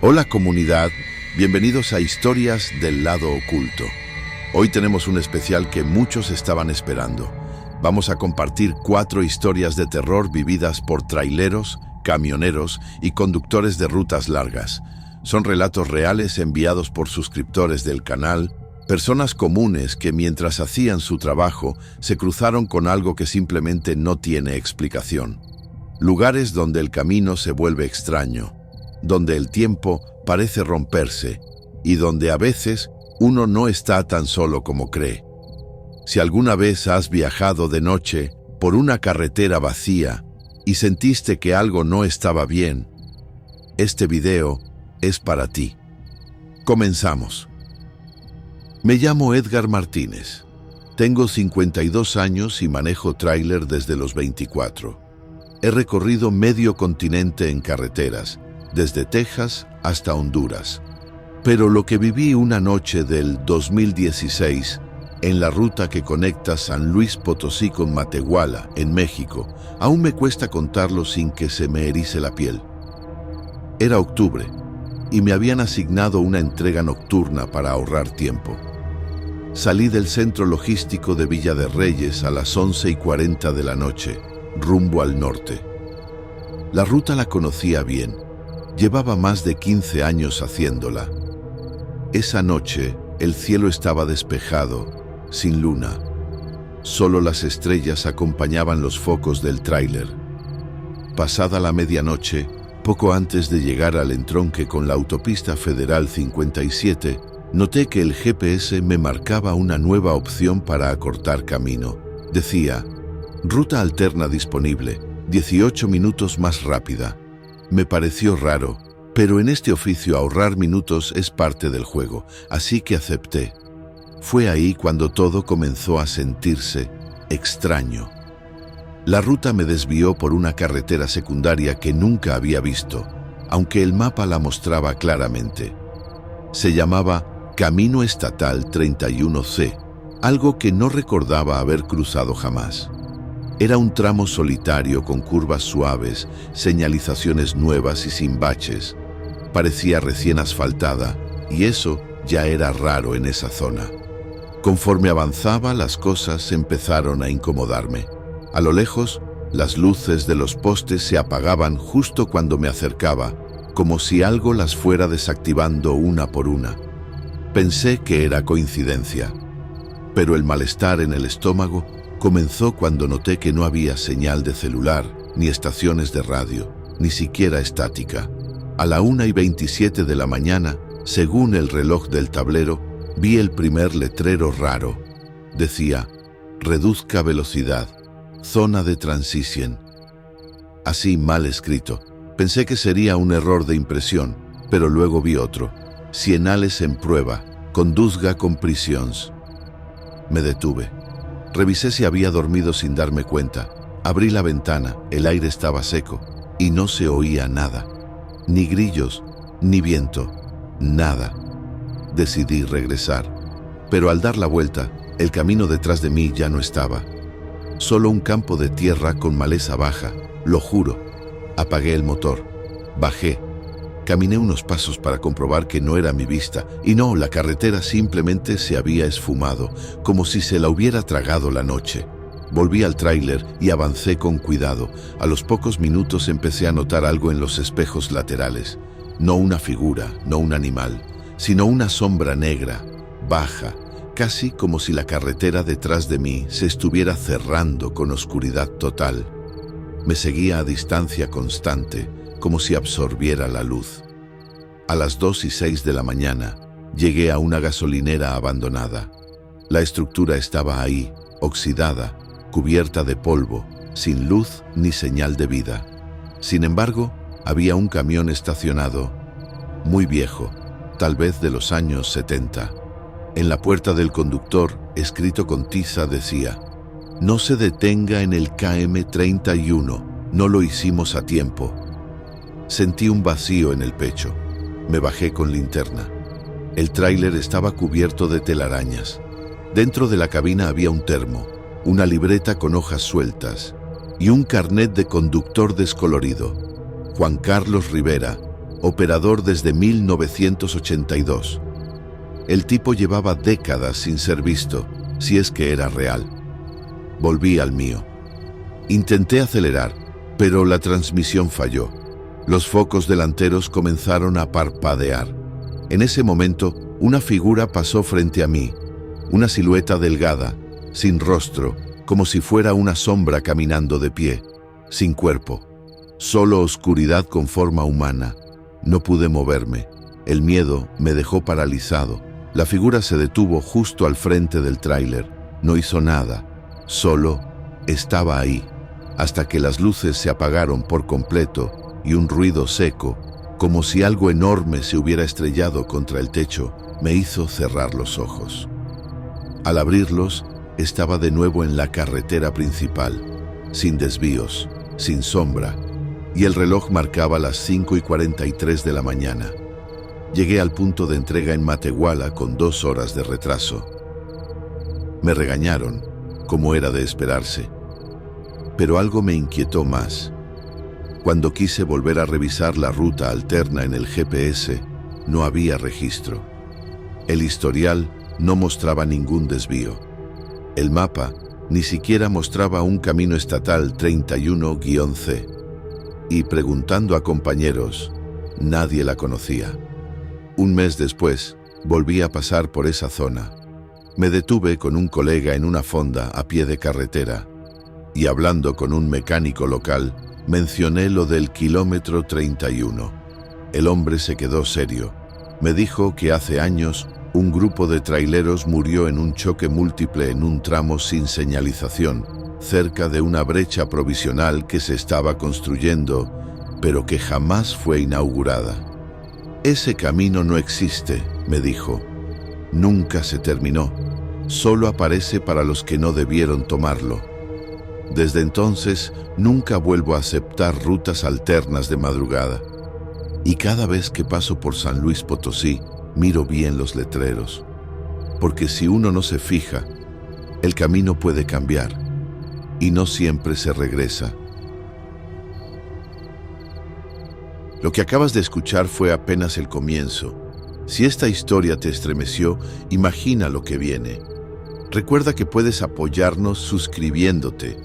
Hola comunidad, bienvenidos a Historias del Lado Oculto. Hoy tenemos un especial que muchos estaban esperando. Vamos a compartir 4 historias de terror vividas por traileros, camioneros y conductores de rutas largas. Son relatos reales enviados por suscriptores del canal, personas comunes que mientras hacían su trabajo se cruzaron con algo que simplemente no tiene explicación. Lugares donde el camino se vuelve extraño, donde el tiempo parece romperse y donde a veces uno no está tan solo como cree. Si alguna vez has viajado de noche por una carretera vacía y sentiste que algo no estaba bien, este video es para ti. Comenzamos. Me llamo Edgar Martínez. Tengo 52 años y manejo tráiler desde los 24. He recorrido medio continente en carreteras, desde Texas hasta Honduras. Pero lo que viví una noche del 2016 en la ruta que conecta San Luis Potosí con Matehuala, en México, aún me cuesta contarlo sin que se me erice la piel. Era octubre y me habían asignado una entrega nocturna para ahorrar tiempo. Salí del centro logístico de Villa de Reyes a las 11:40 de la noche, rumbo al norte. La ruta la conocía bien. Llevaba más de 15 años haciéndola. Esa noche, el cielo estaba despejado, sin luna. Solo las estrellas acompañaban los focos del tráiler. Pasada la medianoche, poco antes de llegar al entronque con la autopista Federal 57, noté que el GPS me marcaba una nueva opción para acortar camino. Decía, ruta alterna disponible, 18 minutos más rápida. Me pareció raro, pero en este oficio ahorrar minutos es parte del juego, así que acepté. Fue ahí cuando todo comenzó a sentirse extraño. La ruta me desvió por una carretera secundaria que nunca había visto, aunque el mapa la mostraba claramente. Se llamaba Camino Estatal 31C, algo que no recordaba haber cruzado jamás. Era un tramo solitario con curvas suaves, señalizaciones nuevas y sin baches. Parecía recién asfaltada, y eso ya era raro en esa zona. Conforme avanzaba, las cosas empezaron a incomodarme. A lo lejos, las luces de los postes se apagaban justo cuando me acercaba, como si algo las fuera desactivando una por una. Pensé que era coincidencia, pero el malestar en el estómago comenzó cuando noté que no había señal de celular, ni estaciones de radio, ni siquiera estática. A la 1:27 de la mañana, según el reloj del tablero, vi el primer letrero raro. Decía, reduzca velocidad, zona de transición. Así mal escrito. Pensé que sería un error de impresión, pero luego vi otro. Cienales en prueba, conduzga con prisions. Me detuve. Revisé si había dormido sin darme cuenta. Abrí la ventana, el aire estaba seco y no se oía nada. Ni grillos, ni viento, nada. Decidí regresar, pero al dar la vuelta, el camino detrás de mí ya no estaba. Solo un campo de tierra con maleza baja, lo juro. Apagué el motor, bajé. Caminé unos pasos para comprobar que no era mi vista, y no, la carretera simplemente se había esfumado, como si se la hubiera tragado la noche. Volví al tráiler y avancé con cuidado. A los pocos minutos empecé a notar algo en los espejos laterales. No una figura, no un animal, sino una sombra negra, baja, casi como si la carretera detrás de mí se estuviera cerrando con oscuridad total. Me seguía a distancia constante, como si absorbiera la luz. A las 2:06 de la mañana, llegué a una gasolinera abandonada. La estructura estaba ahí, oxidada, cubierta de polvo, sin luz ni señal de vida. Sin embargo, había un camión estacionado, muy viejo, tal vez de los años 70. En la puerta del conductor, escrito con tiza, decía, no se detenga en el KM 31, no lo hicimos a tiempo. Sentí un vacío en el pecho. Me bajé con linterna. El tráiler estaba cubierto de telarañas. Dentro de la cabina había un termo, una libreta con hojas sueltas y un carnet de conductor descolorido. Juan Carlos Rivera, operador desde 1982. El tipo llevaba décadas sin ser visto, si es que era real. Volví al mío. Intenté acelerar, pero la transmisión falló. Los focos delanteros comenzaron a parpadear. En ese momento, una figura pasó frente a mí, una silueta delgada, sin rostro, como si fuera una sombra caminando de pie, sin cuerpo. Solo oscuridad con forma humana. No pude moverme. El miedo me dejó paralizado. La figura se detuvo justo al frente del tráiler. No hizo nada. Solo estaba ahí, hasta que las luces se apagaron por completo y un ruido seco, como si algo enorme se hubiera estrellado contra el techo, me hizo cerrar los ojos. Al abrirlos, estaba de nuevo en la carretera principal, sin desvíos, sin sombra, y el reloj marcaba las 5:43 de la mañana. Llegué al punto de entrega en Matehuala con 2 horas de retraso. Me regañaron, como era de esperarse. Pero algo me inquietó más. Cuando quise volver a revisar la ruta alterna en el GPS, no había registro. El historial no mostraba ningún desvío. El mapa ni siquiera mostraba un camino estatal 31-C. Y preguntando a compañeros, nadie la conocía. Un mes después, volví a pasar por esa zona. Me detuve con un colega en una fonda a pie de carretera y hablando con un mecánico local, mencioné lo del kilómetro 31. El hombre se quedó serio. Me dijo que hace años un grupo de traileros murió en un choque múltiple en un tramo sin señalización, cerca de una brecha provisional que se estaba construyendo, pero que jamás fue inaugurada. Ese camino no existe, me dijo. Nunca se terminó. Solo aparece para los que no debieron tomarlo. Desde entonces, nunca vuelvo a aceptar rutas alternas de madrugada. Y cada vez que paso por San Luis Potosí, miro bien los letreros. Porque si uno no se fija, el camino puede cambiar. Y no siempre se regresa. Lo que acabas de escuchar fue apenas el comienzo. Si esta historia te estremeció, imagina lo que viene. Recuerda que puedes apoyarnos suscribiéndote,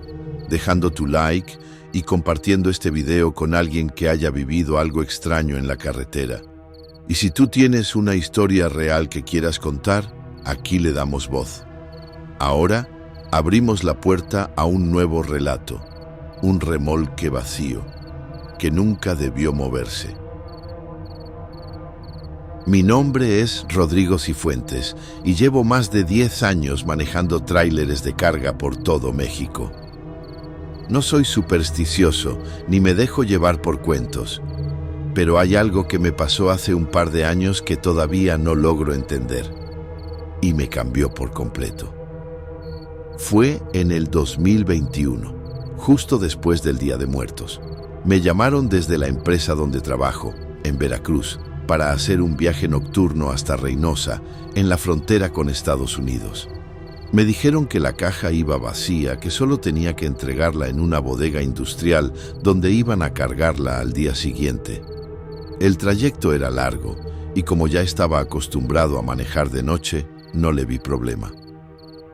dejando tu like y compartiendo este video con alguien que haya vivido algo extraño en la carretera. Y si tú tienes una historia real que quieras contar, aquí le damos voz. Ahora, abrimos la puerta a un nuevo relato, un remolque vacío, que nunca debió moverse. Mi nombre es Rodrigo Cifuentes y llevo más de 10 años manejando tráileres de carga por todo México. No soy supersticioso ni me dejo llevar por cuentos, pero hay algo que me pasó hace un par de años que todavía no logro entender y me cambió por completo. Fue en el 2021, justo después del Día de Muertos. Me llamaron desde la empresa donde trabajo, en Veracruz, para hacer un viaje nocturno hasta Reynosa, en la frontera con Estados Unidos. Me dijeron que la caja iba vacía, que solo tenía que entregarla en una bodega industrial donde iban a cargarla al día siguiente. El trayecto era largo y como ya estaba acostumbrado a manejar de noche, no le vi problema.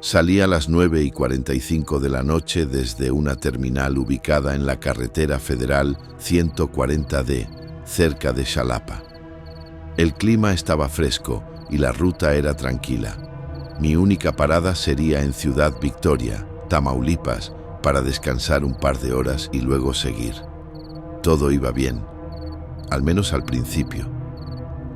Salí a las 9:45 de la noche desde una terminal ubicada en la carretera federal 140D, cerca de Xalapa. El clima estaba fresco y la ruta era tranquila. Mi única parada sería en Ciudad Victoria, Tamaulipas, para descansar un par de horas y luego seguir. Todo iba bien, al menos al principio.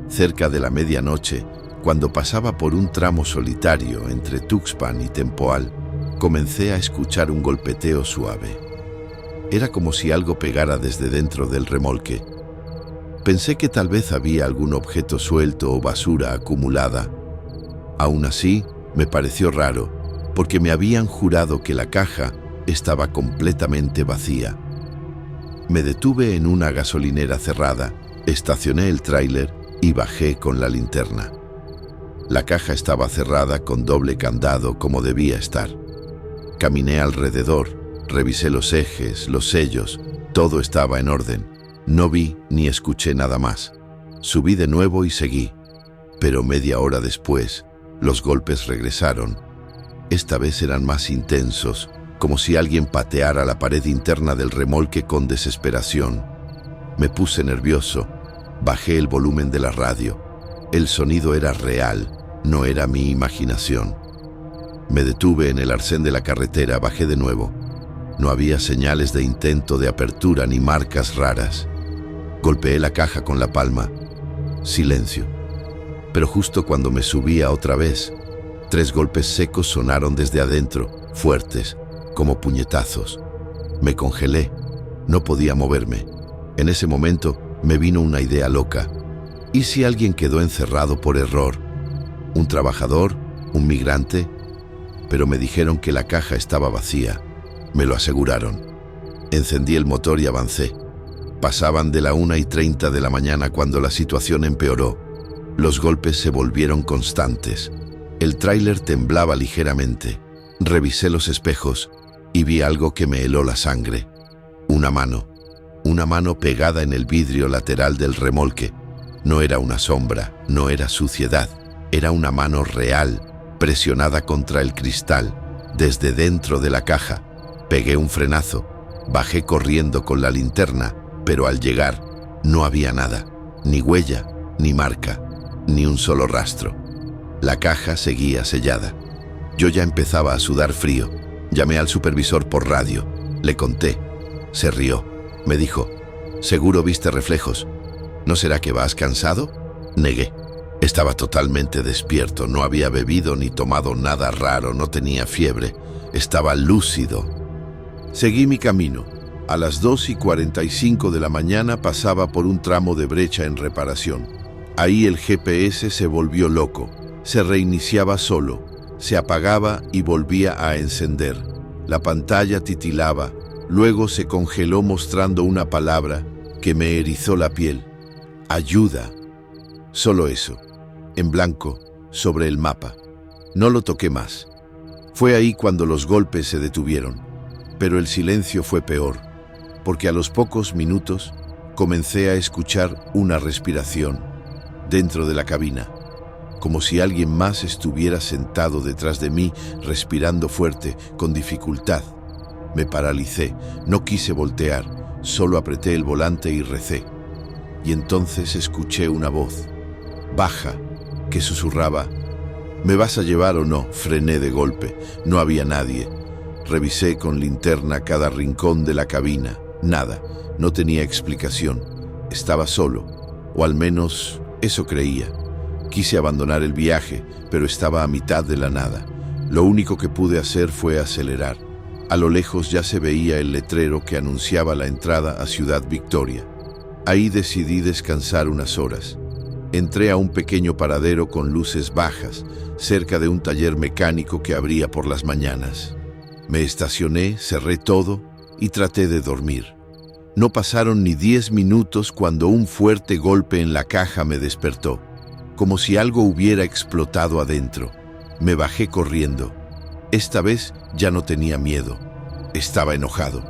Cerca de la medianoche, cuando pasaba por un tramo solitario entre Tuxpan y Tempoal, comencé a escuchar un golpeteo suave. Era como si algo pegara desde dentro del remolque. Pensé que tal vez había algún objeto suelto o basura acumulada. Aún así, me pareció raro, porque me habían jurado que la caja estaba completamente vacía. Me detuve en una gasolinera cerrada, estacioné el tráiler y bajé con la linterna. La caja estaba cerrada con doble candado como debía estar. Caminé alrededor, revisé los ejes, los sellos, todo estaba en orden. No vi ni escuché nada más. Subí de nuevo y seguí, pero media hora después, los golpes regresaron. Esta vez eran más intensos, como si alguien pateara la pared interna del remolque con desesperación. Me puse nervioso, bajé el volumen de la radio. El sonido era real, no era mi imaginación. Me detuve en el arcén de la carretera, bajé de nuevo. No había señales de intento de apertura ni marcas raras. Golpeé la caja con la palma. Silencio. Pero justo cuando me subía otra vez, 3 golpes secos sonaron desde adentro, fuertes, como puñetazos. Me congelé. No podía moverme. En ese momento me vino una idea loca. ¿Y si alguien quedó encerrado por error? ¿Un trabajador? ¿Un migrante? Pero me dijeron que la caja estaba vacía. Me lo aseguraron. Encendí el motor y avancé. Pasaban de la 1:30 de la mañana cuando la situación empeoró. Los golpes se volvieron constantes. El tráiler temblaba ligeramente. Revisé los espejos y vi algo que me heló la sangre. Una mano pegada en el vidrio lateral del remolque. No era una sombra, no era suciedad. Era una mano real, presionada contra el cristal, desde dentro de la caja. Pegué un frenazo, bajé corriendo con la linterna, pero al llegar no había nada, ni huella, ni marca, ni un solo rastro. La caja seguía sellada. Yo ya empezaba a sudar frío. Llamé al supervisor por radio. Le conté. Se rió. Me dijo, «¿Seguro viste reflejos? ¿No será que vas cansado?» Negué. Estaba totalmente despierto, no había bebido ni tomado nada raro, no tenía fiebre. Estaba lúcido. Seguí mi camino. A las 2:45 de la mañana pasaba por un tramo de brecha en reparación. Ahí el GPS se volvió loco. Se reiniciaba solo. Se apagaba y volvía a encender. La pantalla titilaba. Luego se congeló mostrando una palabra que me erizó la piel. Ayuda. Solo eso. En blanco, sobre el mapa. No lo toqué más. Fue ahí cuando los golpes se detuvieron. Pero el silencio fue peor, porque a los pocos minutos comencé a escuchar una respiración dentro de la cabina, como si alguien más estuviera sentado detrás de mí, respirando fuerte, con dificultad. Me paralicé, no quise voltear, solo apreté el volante y recé. Y entonces escuché una voz, baja, que susurraba, «¿Me vas a llevar o no?». Frené de golpe, no había nadie. Revisé con linterna cada rincón de la cabina. Nada, no tenía explicación. Estaba solo, o al menos eso creía. Quise abandonar el viaje, pero estaba a mitad de la nada. Lo único que pude hacer fue acelerar. A lo lejos ya se veía el letrero que anunciaba la entrada a Ciudad Victoria. Ahí decidí descansar unas horas. Entré a un pequeño paradero con luces bajas, cerca de un taller mecánico que abría por las mañanas. Me estacioné, cerré todo y traté de dormir. No pasaron ni 10 minutos cuando un fuerte golpe en la caja me despertó, como si algo hubiera explotado adentro. Me bajé corriendo. Esta vez ya no tenía miedo. Estaba enojado.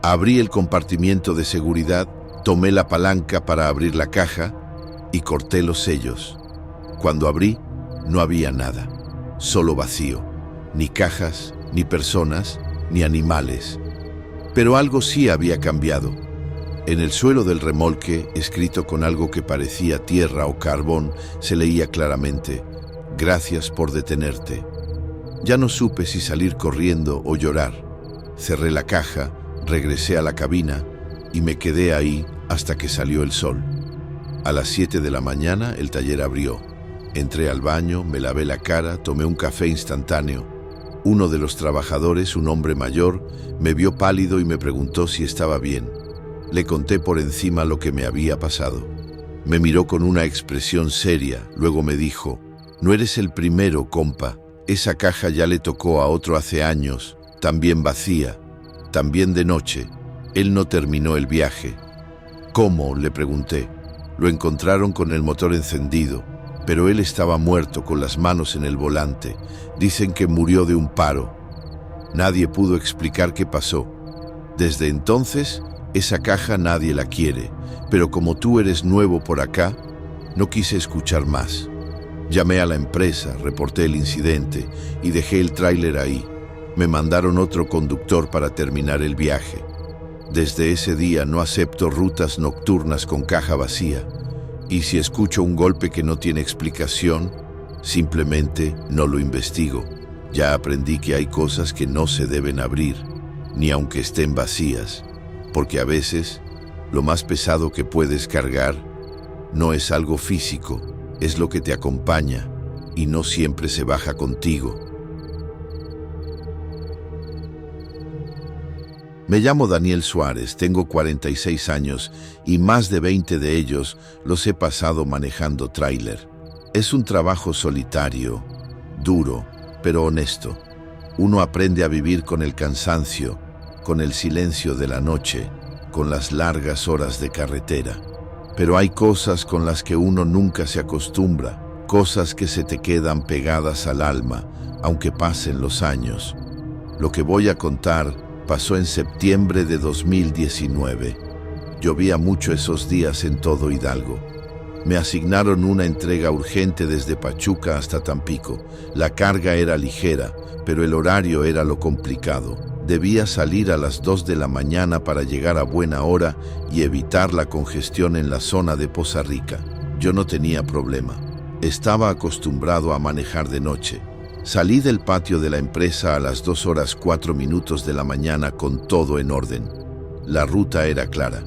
Abrí el compartimiento de seguridad, tomé la palanca para abrir la caja y corté los sellos. Cuando abrí, no había nada, solo vacío. Ni cajas, ni personas, ni animales. Pero algo sí había cambiado. En el suelo del remolque, escrito con algo que parecía tierra o carbón, se leía claramente, «Gracias por detenerte». Ya no supe si salir corriendo o llorar. Cerré la caja, regresé a la cabina y me quedé ahí hasta que salió el sol. A las 7 de la mañana el taller abrió. Entré al baño, me lavé la cara, tomé un café instantáneo. Uno de los trabajadores, un hombre mayor, me vio pálido y me preguntó si estaba bien. Le conté por encima lo que me había pasado. Me miró con una expresión seria, luego me dijo, «No eres el primero, compa. Esa caja ya le tocó a otro hace años, también vacía, también de noche. Él no terminó el viaje». «¿Cómo?», le pregunté. «Lo encontraron con el motor encendido, pero él estaba muerto con las manos en el volante. Dicen que murió de un paro». Nadie pudo explicar qué pasó. Desde entonces, esa caja nadie la quiere, pero como tú eres nuevo por acá, No quise escuchar más. Llamé a la empresa, reporté el incidente y dejé el tráiler ahí. Me mandaron otro conductor para terminar el viaje. Desde ese día no acepto rutas nocturnas con caja vacía. Y si escucho un golpe que no tiene explicación, simplemente no lo investigo. Ya aprendí que hay cosas que no se deben abrir, ni aunque estén vacías, porque a veces lo más pesado que puedes cargar no es algo físico, es lo que te acompaña y no siempre se baja contigo. Me llamo Daniel Suárez, tengo 46 años y más de 20 de ellos los he pasado manejando tráiler. Es un trabajo solitario, duro, pero honesto. Uno aprende a vivir con el cansancio, con el silencio de la noche, con las largas horas de carretera. Pero hay cosas con las que uno nunca se acostumbra, cosas que se te quedan pegadas al alma, aunque pasen los años. Lo que voy a contar pasó en septiembre de 2019. Llovía mucho esos días en todo Hidalgo. Me asignaron una entrega urgente desde Pachuca hasta Tampico. La carga era ligera, pero el horario era lo complicado. Debía salir a las 2 de la mañana para llegar a buena hora y evitar la congestión en la zona de Poza Rica. Yo no tenía problema. Estaba acostumbrado a manejar de noche. Salí del patio de la empresa a las 2:04 de la mañana con todo en orden. La ruta era clara.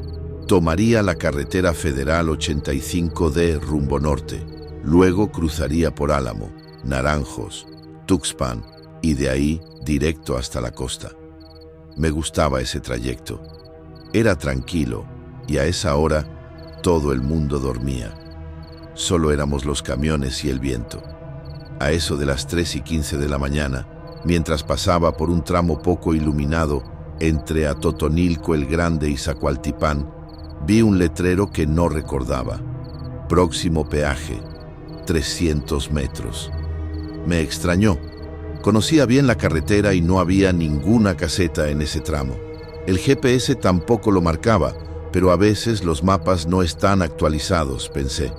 Tomaría la carretera federal 85D rumbo norte. Luego cruzaría por Álamo, Naranjos, Tuxpan y de ahí directo hasta la costa. Me gustaba ese trayecto. Era tranquilo y a esa hora todo el mundo dormía. Solo éramos los camiones y el viento. A eso de las 3:15 de la mañana, mientras pasaba por un tramo poco iluminado entre Atotonilco el Grande y Zacualtipán, vi un letrero que no recordaba. Próximo peaje, 300 metros. Me extrañó. Conocía bien la carretera y no había ninguna caseta en ese tramo. El GPS tampoco lo marcaba, pero a veces los mapas no están actualizados, pensé.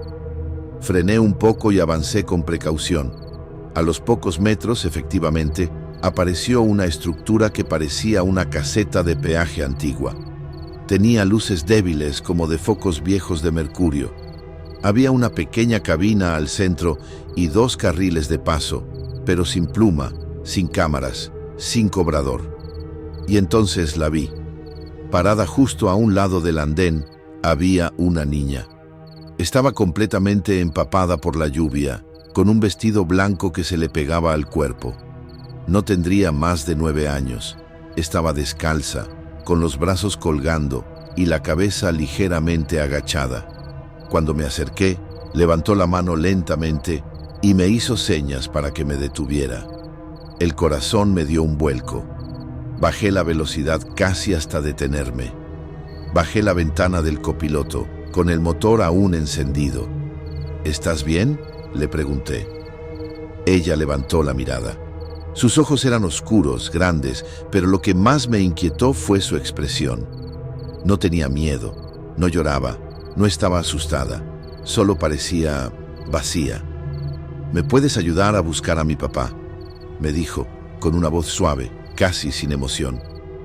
Frené un poco y avancé con precaución. A los pocos metros, efectivamente, apareció una estructura que parecía una caseta de peaje antigua. Tenía luces débiles como de focos viejos de mercurio. Había una pequeña cabina al centro y 2 carriles de paso, pero sin pluma, sin cámaras, sin cobrador. Y entonces la vi. Parada justo a un lado del andén, había una niña. Estaba completamente empapada por la lluvia, con un vestido blanco que se le pegaba al cuerpo. No tendría más de 9 años. Estaba descalza, con los brazos colgando y la cabeza ligeramente agachada. Cuando me acerqué, levantó la mano lentamente y me hizo señas para que me detuviera. El corazón me dio un vuelco. Bajé la velocidad casi hasta detenerme. Bajé la ventana del copiloto, con el motor aún encendido. ¿Estás bien?, le pregunté. Ella levantó la mirada. Sus ojos eran oscuros, grandes, pero lo que más me inquietó fue su expresión. No tenía miedo, no lloraba, no estaba asustada, solo parecía vacía. ¿Me puedes ayudar a buscar a mi papá?, me dijo, con una voz suave, casi sin emoción.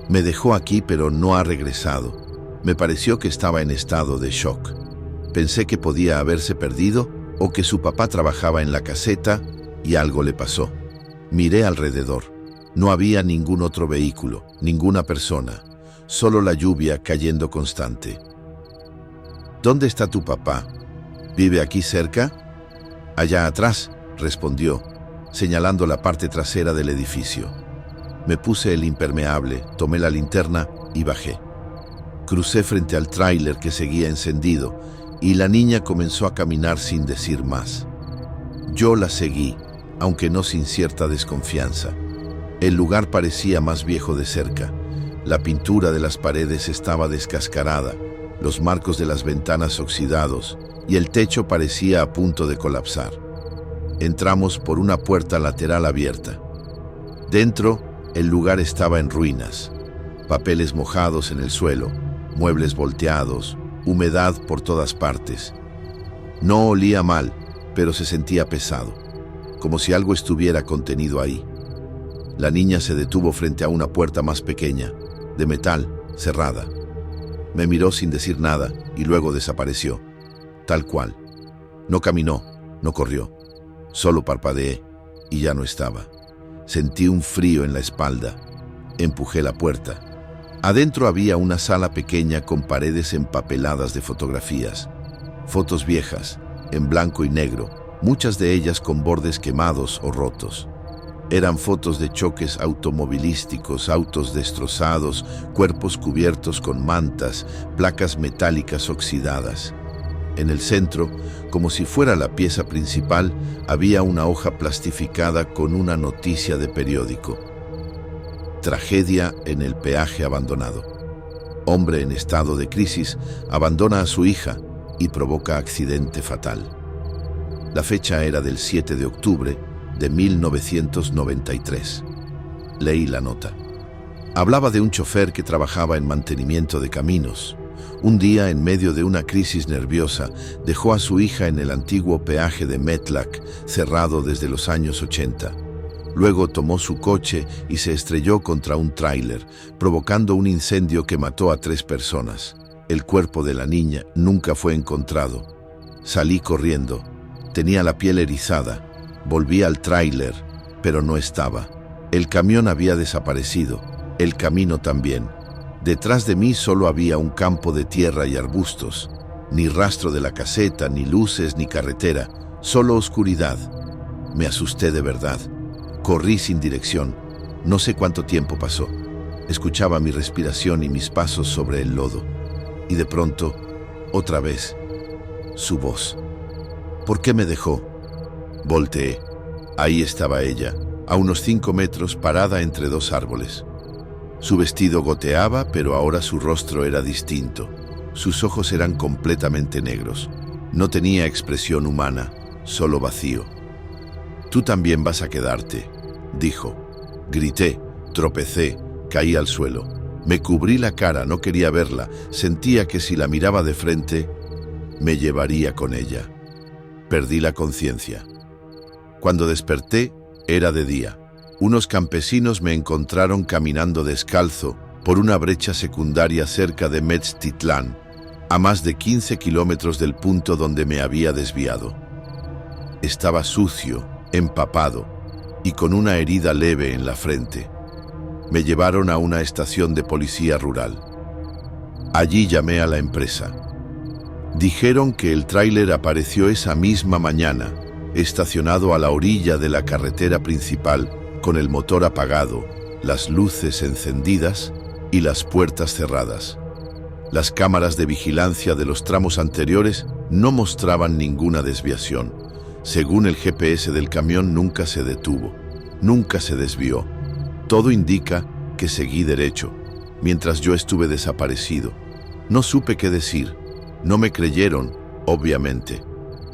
Me dejó aquí, pero no ha regresado. Me pareció que estaba en estado de shock. Pensé que podía haberse perdido o que su papá trabajaba en la caseta y algo le pasó. Miré alrededor. No había ningún otro vehículo, ninguna persona, solo la lluvia cayendo constante. ¿Dónde está tu papá? ¿Vive aquí cerca? Allá atrás, respondió, señalando la parte trasera del edificio. Me puse el impermeable, tomé la linterna y bajé. Crucé frente al tráiler que seguía encendido y la niña comenzó a caminar sin decir más. Yo la seguí, aunque no sin cierta desconfianza. El lugar parecía más viejo de cerca. La pintura de las paredes estaba descascarada, los marcos de las ventanas oxidados y el techo parecía a punto de colapsar. Entramos por una puerta lateral abierta. Dentro, el lugar estaba en ruinas. Papeles mojados en el suelo, muebles volteados, humedad por todas partes. No olía mal, pero se sentía pesado, como si algo estuviera contenido ahí. La niña se detuvo frente a una puerta más pequeña, de metal, cerrada. Me miró sin decir nada y luego desapareció, tal cual. No caminó, no corrió, solo parpadeé y ya no estaba. Sentí un frío en la espalda. Empujé la puerta. Adentro había una sala pequeña con paredes empapeladas de fotografías. Fotos viejas, en blanco y negro, muchas de ellas con bordes quemados o rotos. Eran fotos de choques automovilísticos, autos destrozados, cuerpos cubiertos con mantas, placas metálicas oxidadas. En el centro, como si fuera la pieza principal, había una hoja plastificada con una noticia de periódico. Tragedia en el peaje abandonado. Hombre en estado de crisis abandona a su hija y provoca accidente fatal. La fecha era del 7 de octubre de 1993. Leí la nota. Hablaba de un chofer que trabajaba en mantenimiento de caminos. Un día, en medio de una crisis nerviosa, dejó a su hija en el antiguo peaje de Metlac, cerrado desde los años 80. Luego tomó su coche y se estrelló contra un tráiler, provocando un incendio que mató a 3 personas. El cuerpo de la niña nunca fue encontrado. Salí corriendo. Tenía la piel erizada. Volví al tráiler, pero no estaba. El camión había desaparecido. El camino también. Detrás de mí solo había un campo de tierra y arbustos. Ni rastro de la caseta, ni luces, ni carretera. Solo oscuridad. Me asusté de verdad. Corrí sin dirección. No sé cuánto tiempo pasó. Escuchaba mi respiración y mis pasos sobre el lodo. Y de pronto, otra vez, su voz. ¿Por qué me dejó? Volteé. Ahí estaba ella, a unos 5 metros, parada entre 2 árboles. Su vestido goteaba, pero ahora su rostro era distinto. Sus ojos eran completamente negros. No tenía expresión humana, solo vacío. «Tú también vas a quedarte», dijo. Grité, tropecé, caí al suelo. Me cubrí la cara, no quería verla. Sentía que si la miraba de frente, me llevaría con ella. Perdí la conciencia. Cuando desperté, era de día. Unos campesinos me encontraron caminando descalzo por una brecha secundaria cerca de Metztitlán, a más de 15 kilómetros del punto donde me había desviado. Estaba sucio, empapado y con una herida leve en la frente. Me llevaron a una estación de policía rural. Allí llamé a la empresa. Dijeron que el tráiler apareció esa misma mañana, estacionado a la orilla de la carretera principal, con el motor apagado, las luces encendidas y las puertas cerradas. Las cámaras de vigilancia de los tramos anteriores no mostraban ninguna desviación. Según el GPS del camión, nunca se detuvo, nunca se desvió. Todo indica que seguí derecho, mientras yo estuve desaparecido. No supe qué decir. No me creyeron, obviamente.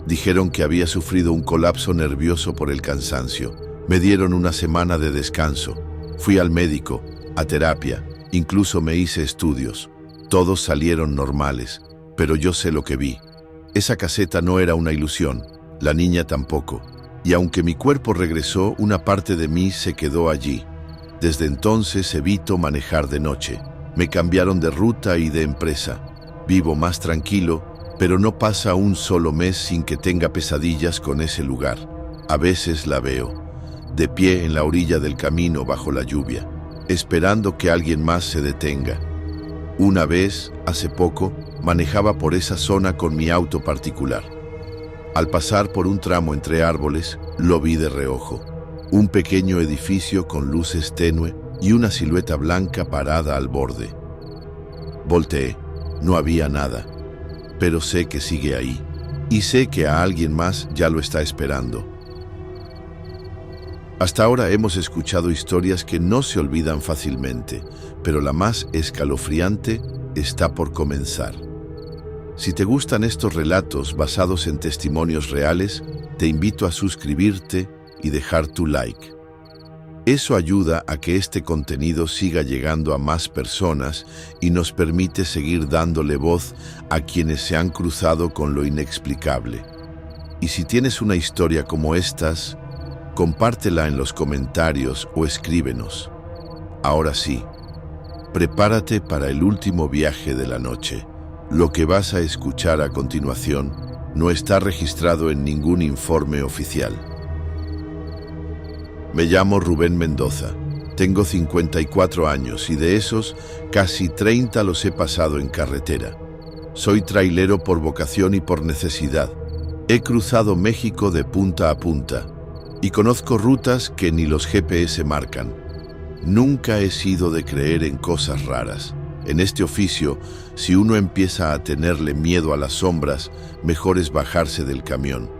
Dijeron que había sufrido un colapso nervioso por el cansancio. Me dieron una semana de descanso. Fui al médico, a terapia, incluso me hice estudios. Todos salieron normales, pero yo sé lo que vi. Esa caseta no era una ilusión, la niña tampoco. Y aunque mi cuerpo regresó, una parte de mí se quedó allí. Desde entonces evito manejar de noche. Me cambiaron de ruta y de empresa. Vivo más tranquilo, pero no pasa un solo mes sin que tenga pesadillas con ese lugar. A veces la veo, de pie en la orilla del camino bajo la lluvia, esperando que alguien más se detenga. Una vez, hace poco, manejaba por esa zona con mi auto particular. Al pasar por un tramo entre árboles, lo vi de reojo. Un pequeño edificio con luces tenue y una silueta blanca parada al borde. Volteé. No había nada, pero sé que sigue ahí, y sé que a alguien más ya lo está esperando. Hasta ahora hemos escuchado historias que no se olvidan fácilmente, pero la más escalofriante está por comenzar. Si te gustan estos relatos basados en testimonios reales, te invito a suscribirte y dejar tu like. Eso ayuda a que este contenido siga llegando a más personas y nos permite seguir dándole voz a quienes se han cruzado con lo inexplicable. Y si tienes una historia como estas, compártela en los comentarios o escríbenos. Ahora sí, prepárate para el último viaje de la noche. Lo que vas a escuchar a continuación no está registrado en ningún informe oficial. Me llamo Rubén Mendoza. Tengo 54 años y de esos, casi 30 los he pasado en carretera. Soy trailero por vocación y por necesidad. He cruzado México de punta a punta y conozco rutas que ni los GPS marcan. Nunca he sido de creer en cosas raras. En este oficio, si uno empieza a tenerle miedo a las sombras, mejor es bajarse del camión.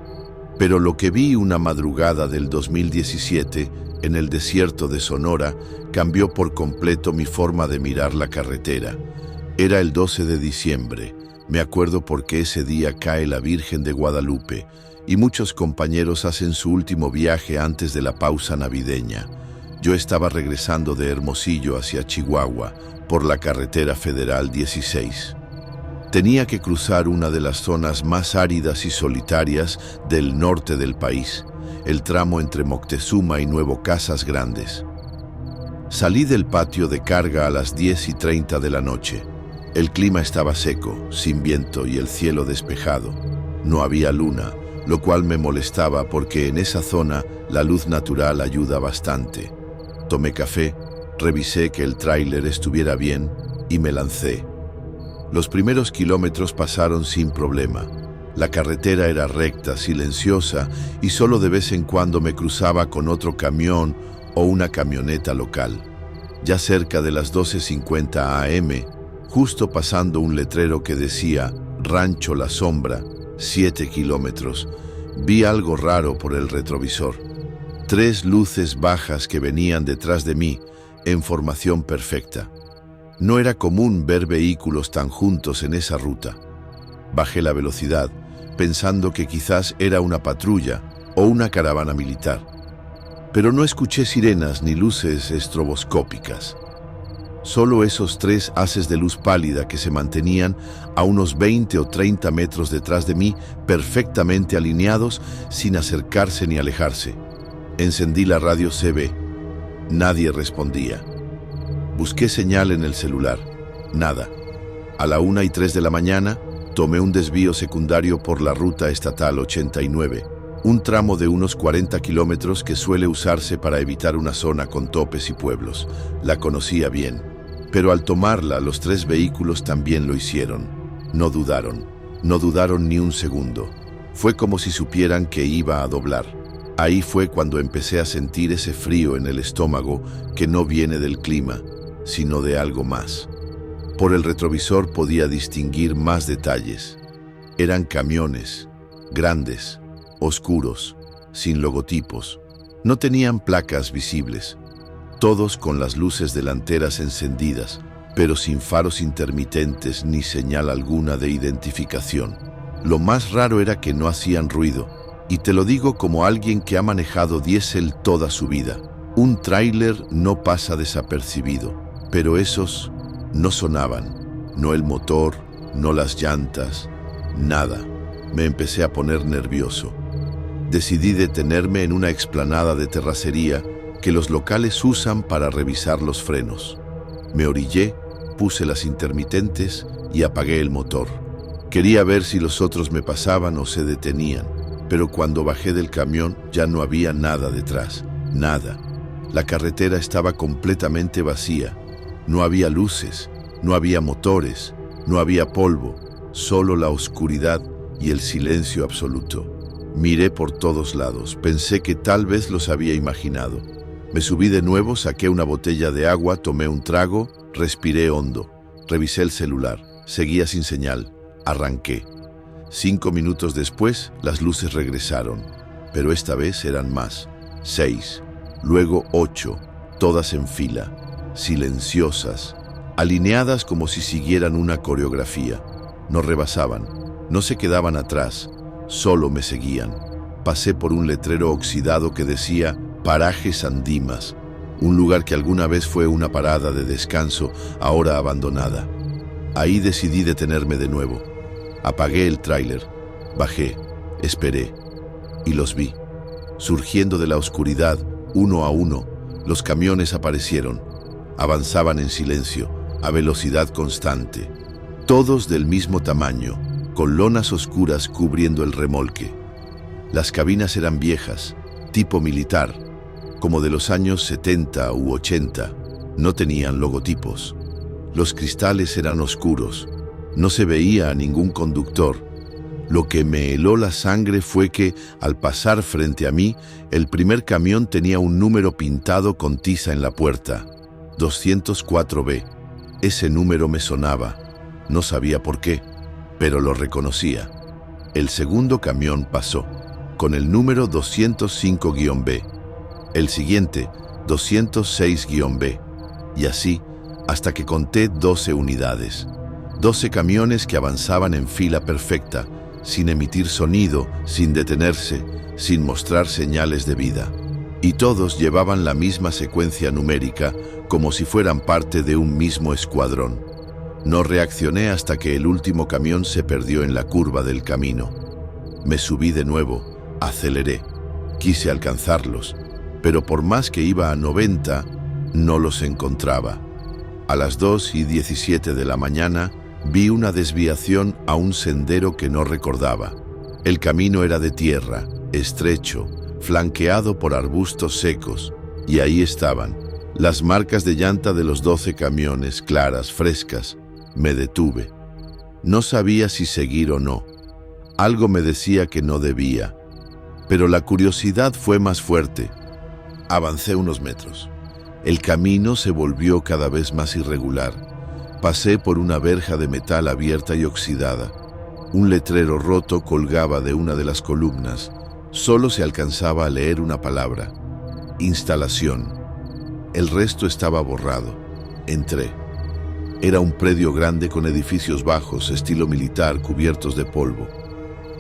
Pero lo que vi una madrugada del 2017 en el desierto de Sonora cambió por completo mi forma de mirar la carretera. Era el 12 de diciembre. Me acuerdo porque ese día cae la Virgen de Guadalupe y muchos compañeros hacen su último viaje antes de la pausa navideña. Yo estaba regresando de Hermosillo hacia Chihuahua por la carretera federal 16. Tenía que cruzar una de las zonas más áridas y solitarias del norte del país, el tramo entre Moctezuma y Nuevo Casas Grandes. Salí del patio de carga a las 10:30 de la noche. El clima estaba seco, sin viento y el cielo despejado. No había luna, lo cual me molestaba porque en esa zona la luz natural ayuda bastante. Tomé café, revisé que el tráiler estuviera bien y me lancé. Los primeros kilómetros pasaron sin problema. La carretera era recta, silenciosa y solo de vez en cuando me cruzaba con otro camión o una camioneta local. Ya cerca de las 12:50 AM, justo pasando un letrero que decía Rancho La Sombra, 7 kilómetros, vi algo raro por el retrovisor. 3 luces bajas que venían detrás de mí en formación perfecta. No era común ver vehículos tan juntos en esa ruta. Bajé la velocidad, pensando que quizás era una patrulla o una caravana militar. Pero no escuché sirenas ni luces estroboscópicas. Solo esos 3 haces de luz pálida que se mantenían a unos 20 o 30 metros detrás de mí, perfectamente alineados, sin acercarse ni alejarse. Encendí la radio CB. Nadie respondía. Busqué señal en el celular. Nada. A la 1:03 de la mañana, tomé un desvío secundario por la ruta estatal 89, un tramo de unos 40 kilómetros que suele usarse para evitar una zona con topes y pueblos. La conocía bien, pero al tomarla los 3 vehículos también lo hicieron. No dudaron ni un segundo. Fue como si supieran que iba a doblar. Ahí fue cuando empecé a sentir ese frío en el estómago que no viene del clima, sino de algo más. Por el retrovisor podía distinguir más detalles. Eran camiones, grandes, oscuros, sin logotipos. No tenían placas visibles, todos con las luces delanteras encendidas, pero sin faros intermitentes ni señal alguna de identificación. Lo más raro era que no hacían ruido, y te lo digo como alguien que ha manejado diésel toda su vida. Un tráiler no pasa desapercibido, pero esos no sonaban, no el motor, no las llantas, nada. Me empecé a poner nervioso. Decidí detenerme en una explanada de terracería que los locales usan para revisar los frenos. Me orillé, puse las intermitentes y apagué el motor. Quería ver si los otros me pasaban o se detenían, pero cuando bajé del camión ya no había nada detrás, nada. La carretera estaba completamente vacía. No había luces, no había motores, no había polvo, solo la oscuridad y el silencio absoluto. Miré por todos lados, pensé que tal vez los había imaginado. Me subí de nuevo, saqué una botella de agua, tomé un trago, respiré hondo. Revisé el celular, seguía sin señal, arranqué. 5 minutos después, las luces regresaron, pero esta vez eran más. 6, luego 8, todas en fila. Silenciosas, alineadas como si siguieran una coreografía. No rebasaban, no se quedaban atrás, solo me seguían. Pasé por un letrero oxidado que decía Paraje San Dimas, un lugar que alguna vez fue una parada de descanso, ahora abandonada. Ahí decidí detenerme de nuevo. Apagué el tráiler, bajé, esperé. y los vi. Surgiendo de la oscuridad, uno a uno, los camiones aparecieron. Avanzaban en silencio, a velocidad constante. Todos del mismo tamaño, con lonas oscuras cubriendo el remolque. Las cabinas eran viejas, tipo militar, como de los años 70 u 80. No tenían logotipos. Los cristales eran oscuros. No se veía a ningún conductor. Lo que me heló la sangre fue que, al pasar frente a mí, el primer camión tenía un número pintado con tiza en la puerta. 204B. Ese número me sonaba. No sabía por qué, pero lo reconocía. El segundo camión pasó, con el número 205-B. El siguiente, 206-B. Y así, hasta que conté 12 unidades. 12 camiones que avanzaban en fila perfecta, sin emitir sonido, sin detenerse, sin mostrar señales de vida. Y todos llevaban la misma secuencia numérica, como si fueran parte de un mismo escuadrón. No reaccioné hasta que el último camión se perdió en la curva del camino. Me subí de nuevo, aceleré. Quise alcanzarlos, pero por más que iba a 90, no los encontraba. A las 2:17 de la mañana, vi una desviación a un sendero que no recordaba. El camino era de tierra, estrecho, flanqueado por arbustos secos, y ahí estaban, las marcas de llanta de los 12 camiones, claras, frescas. Me detuve. No sabía si seguir o no. Algo me decía que no debía, pero la curiosidad fue más fuerte. Avancé unos metros. El camino se volvió cada vez más irregular. Pasé por una verja de metal abierta y oxidada. Un letrero roto colgaba de una de las columnas. Solo se alcanzaba a leer una palabra: instalación. El resto estaba borrado. Entré. Era un predio grande con edificios bajos, estilo militar, cubiertos de polvo.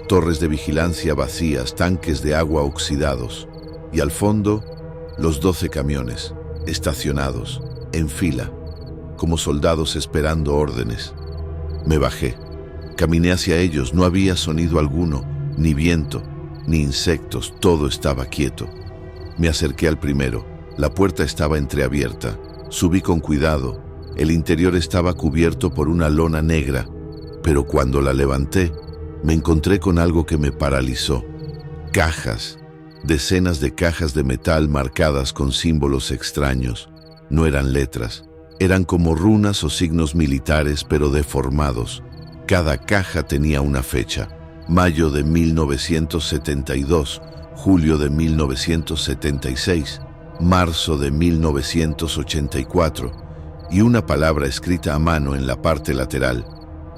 Torres de vigilancia vacías, tanques de agua oxidados. Y al fondo, los 12 camiones, estacionados, en fila, como soldados esperando órdenes. Me bajé. Caminé hacia ellos. No había sonido alguno, ni viento, ni insectos. Todo estaba quieto. Me acerqué al primero. La puerta estaba entreabierta. Subí con cuidado. El interior estaba cubierto por una lona negra, pero cuando la levanté, me encontré con algo que me paralizó. Cajas. Decenas de cajas de metal marcadas con símbolos extraños. No eran letras. Eran como runas o signos militares, pero deformados. Cada caja tenía una fecha: mayo de 1972, julio de 1976, marzo de 1984, y una palabra escrita a mano en la parte lateral: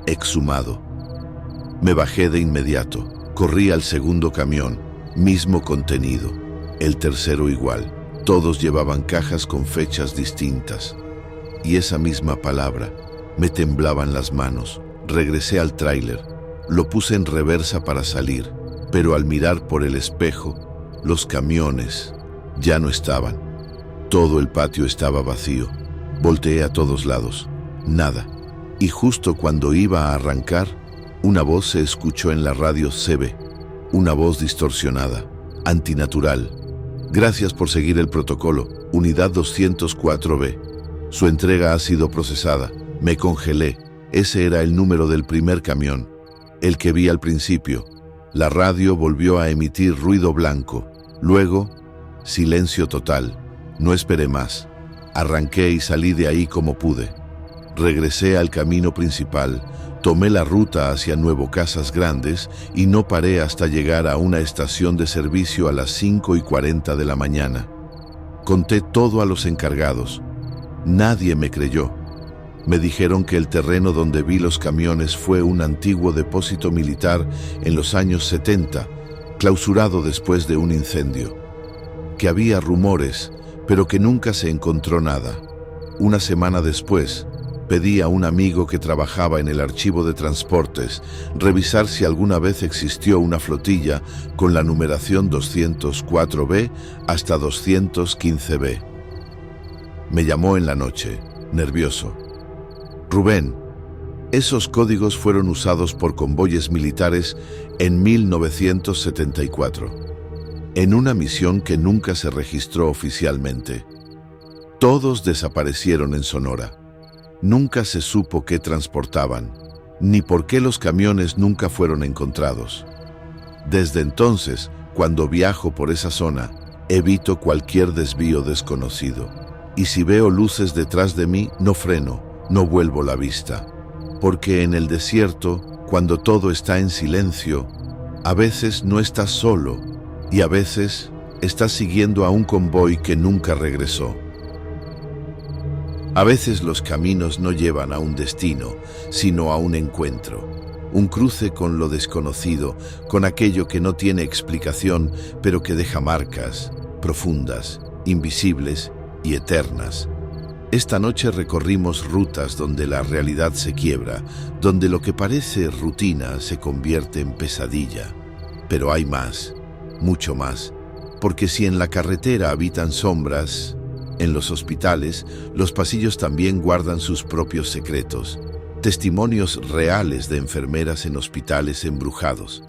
exhumado. Me bajé de inmediato, corrí al segundo camión, mismo contenido, el tercero igual. Todos llevaban cajas con fechas distintas. Y esa misma palabra. Me temblaban las manos. Regresé al tráiler. Lo puse en reversa para salir, pero al mirar por el espejo, los camiones ya no estaban. Todo el patio estaba vacío. Volteé a todos lados. Nada. Y justo cuando iba a arrancar, una voz se escuchó en la radio CB. Una voz distorsionada, antinatural. Gracias por seguir el protocolo. Unidad 204B. Su entrega ha sido procesada. Me congelé. Ese era el número del primer camión, el que vi al principio. La radio volvió a emitir ruido blanco. Luego, silencio total. No esperé más. Arranqué y salí de ahí como pude. Regresé al camino principal, tomé la ruta hacia Nuevo Casas Grandes y no paré hasta llegar a una estación de servicio a las 5:40 de la mañana. Conté todo a los encargados. Nadie me creyó. Me dijeron que el terreno donde vi los camiones fue un antiguo depósito militar en los años 70, clausurado después de un incendio. Que había rumores, pero que nunca se encontró nada. Una semana después, pedí a un amigo que trabajaba en el archivo de transportes revisar si alguna vez existió una flotilla con la numeración 204B hasta 215B. Me llamó en la noche, nervioso. Rubén, esos códigos fueron usados por convoyes militares en 1974. en una misión que nunca se registró oficialmente. Todos desaparecieron en Sonora. Nunca se supo qué transportaban, ni por qué los camiones nunca fueron encontrados. Desde entonces, cuando viajo por esa zona, evito cualquier desvío desconocido. Y si veo luces detrás de mí, no freno, no vuelvo la vista. Porque en el desierto, cuando todo está en silencio, a veces no estás solo y a veces estás siguiendo a un convoy que nunca regresó. A veces los caminos no llevan a un destino, sino a un encuentro, un cruce con lo desconocido, con aquello que no tiene explicación, pero que deja marcas profundas, invisibles y eternas. Esta noche recorrimos rutas donde la realidad se quiebra, donde lo que parece rutina se convierte en pesadilla. Pero hay más, mucho más, porque si en la carretera habitan sombras, en los hospitales, los pasillos también guardan sus propios secretos, testimonios reales de enfermeras en hospitales embrujados.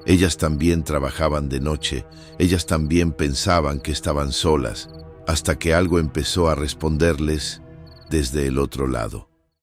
Ellas también trabajaban de noche, ellas también pensaban que estaban solas, hasta que algo empezó a responderles desde el otro lado.